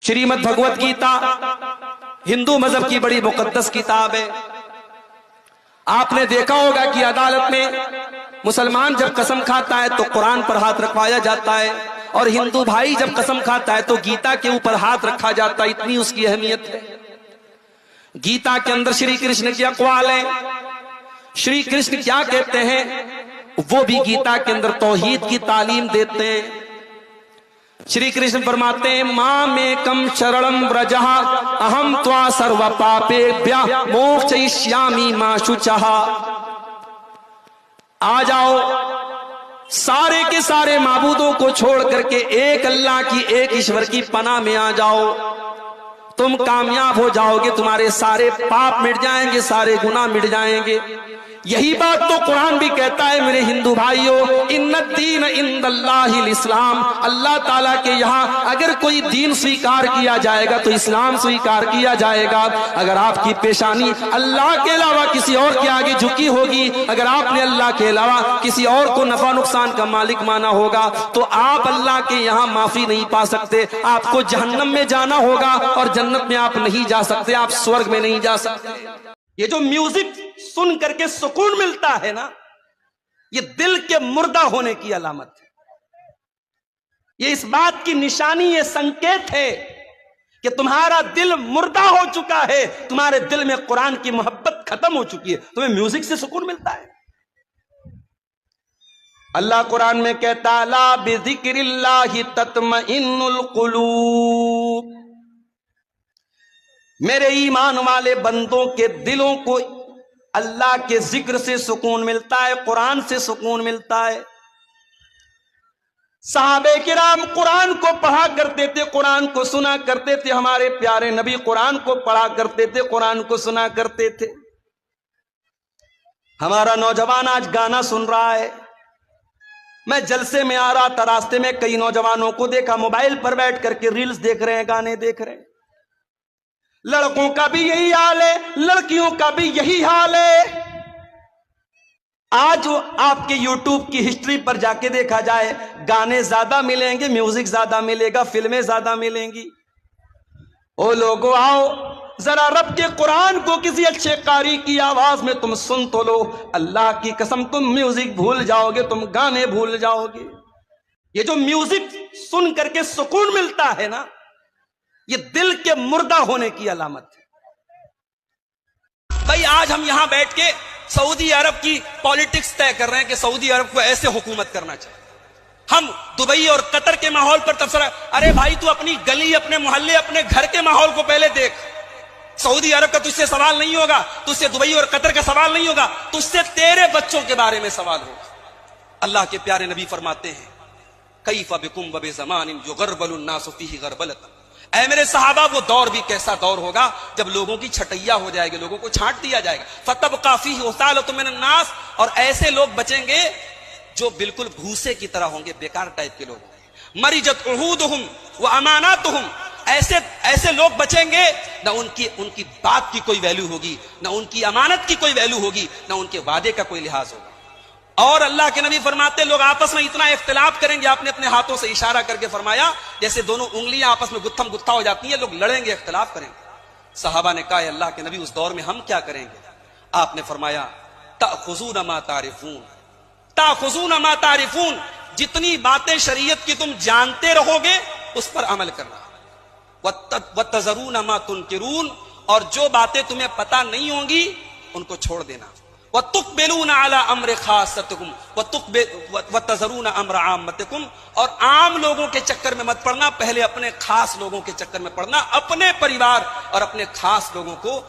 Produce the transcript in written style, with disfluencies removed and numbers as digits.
श्रीमद् भगवत गीता हिंदू मजहब की बड़ी मुकद्दस किताब है। आपने देखा होगा कि अदालत में मुसलमान जब कसम खाता है तो कुरान पर हाथ रखवाया जाता है, और हिंदू भाई जब कसम खाता है तो गीता के ऊपर हाथ रखा जाता है। इतनी उसकी अहमियत है। गीता के अंदर श्री कृष्ण के अक़वाल हैं। श्री कृष्ण क्या कहते हैं वो भी गीता के अंदर तौहीद की तालीम देते हैं। श्री कृष्ण फरमाते हैं, मां में कम शरणम व्रजः अहम त्वा सर्व पापेभ्यः मोक्षयिष्यामि मा शुचः। आ जाओ, सारे के सारे माबूदों को छोड़ करके एक अल्लाह की, एक ईश्वर की पनाह में आ जाओ। तुम कामयाब हो जाओगे, तुम्हारे सारे पाप मिट जाएंगे, सारे गुनाह मिट जाएंगे। यही बात तो कुरान भी कहता है मेरे हिंदू भाइयों, इन्नद्दीन इंदल्लाहिल इस्लाम। अल्लाह ताला के यहाँ अगर कोई दीन स्वीकार किया जाएगा तो इस्लाम स्वीकार किया जाएगा। अगर आपकी पेशानी अल्लाह के अलावा किसी और के आगे झुकी होगी, अगर आपने अल्लाह के अलावा किसी और को नफा नुकसान का मालिक माना होगा, तो आप अल्लाह के यहाँ माफी नहीं पा सकते। आपको जहन्नम में जाना होगा, और जन्नत में आप नहीं जा सकते, आप स्वर्ग में नहीं जा सकते। ये जो म्यूजिक सुन करके सुकून मिलता है ना, ये दिल के मुर्दा होने की अलामत है। ये इस बात की निशानी, ये संकेत है कि तुम्हारा दिल मुर्दा हो चुका है, तुम्हारे दिल में कुरान की मोहब्बत खत्म हो चुकी है। तुम्हें म्यूजिक से सुकून मिलता है। अल्लाह कुरान में कहता, ला बिज़िक्रिल्लाहि तत्मइन्नुल कुलूब। मेरे ईमान वाले बंदों के दिलों को अल्लाह के जिक्र से सुकून मिलता है, कुरान से सुकून मिलता है। सहाबे किराम कुरान को पढ़ा करते थे, कुरान को सुना करते थे। हमारे प्यारे नबी कुरान को पढ़ा करते थे, कुरान को सुना करते थे। हमारा नौजवान आज गाना सुन रहा है। मैं जलसे में आ रहा था, रास्ते में कई नौजवानों को देखा मोबाइल पर बैठ करके रील्स देख रहे हैं, गाने देख रहे हैं। लड़कों का भी यही हाल है, लड़कियों का भी यही हाल है। आज आपके YouTube की हिस्ट्री पर जाके देखा जाए, गाने ज्यादा मिलेंगे, म्यूजिक ज्यादा मिलेगा, फिल्में ज्यादा मिलेंगी। ओ लोगों, आओ जरा रब के कुरान को किसी अच्छे कारी की आवाज में तुम सुन तो लो। अल्लाह की कसम, तुम म्यूजिक भूल जाओगे, तुम गाने भूल जाओगे। ये जो म्यूजिक सुन करके सुकून मिलता है ना, ये दिल के मुर्दा होने की अलामत है। भाई आज हम यहां बैठ के सऊदी अरब की पॉलिटिक्स तय कर रहे हैं कि सऊदी अरब को ऐसे हुकूमत करना चाहिए। हम दुबई और कतर के माहौल पर तबसरा। अरे भाई, तू अपनी गली, अपने मोहल्ले, अपने घर के माहौल को पहले देख। सऊदी अरब का तुझसे सवाल नहीं होगा, तुझसे दुबई और कतर का सवाल नहीं होगा, तुझसे तेरे बच्चों के बारे में सवाल होगा। अल्लाह के प्यारे नबी फरमाते हैं, कैफ़ बिकुम व बिज़मानिन युग़रबलुन नासु फीहि ग़रबलतन। ऐ मेरे सहाबा, वो दौर भी कैसा दौर होगा जब लोगों की छटैया हो जाएगी, लोगों को छांट दिया जाएगा। फतबक़ा फ़ीहि उसालतुम मिनन नास। और ऐसे लोग बचेंगे जो बिल्कुल भूसे की तरह होंगे, बेकार टाइप के लोग। मरिजत उहूदुहुम व अमानातुहुम। ऐसे लोग बचेंगे, ना उनकी बात की कोई वैल्यू होगी, ना उनकी अमानत की कोई वैल्यू होगी, ना उनके वादे का कोई लिहाज होगा। और अल्लाह के नबी फरमाते, लोग आपस में इतना इख्तिलाफ करेंगे, आपने अपने हाथों से इशारा करके फरमाया जैसे दोनों उंगलियां आपस में गुत्थम गुत्था हो जाती है, लोग लड़ेंगे, इख्तिलाफ करेंगे। सहाबा ने कहा, अल्लाह के नबी, उस दौर में हम क्या करेंगे? आपने फरमाया, ताखुज़ून मा तारिफून, ताखुज़ून मा तारिफून। जितनी बातें शरीयत की तुम जानते रहोगे उस पर अमल करना। वतज़रून मा तुनकिरून। और जो बातें तुम्हें पता नहीं होंगी उनको छोड़ देना। वतुक़बिलून अला अम्र खासतिकुम वतज़रून अम्र आम्मतिकुम। और आम लोगों के चक्कर में मत पड़ना, पहले अपने खास लोगों के चक्कर में पड़ना। अपने परिवार और अपने खास लोगों को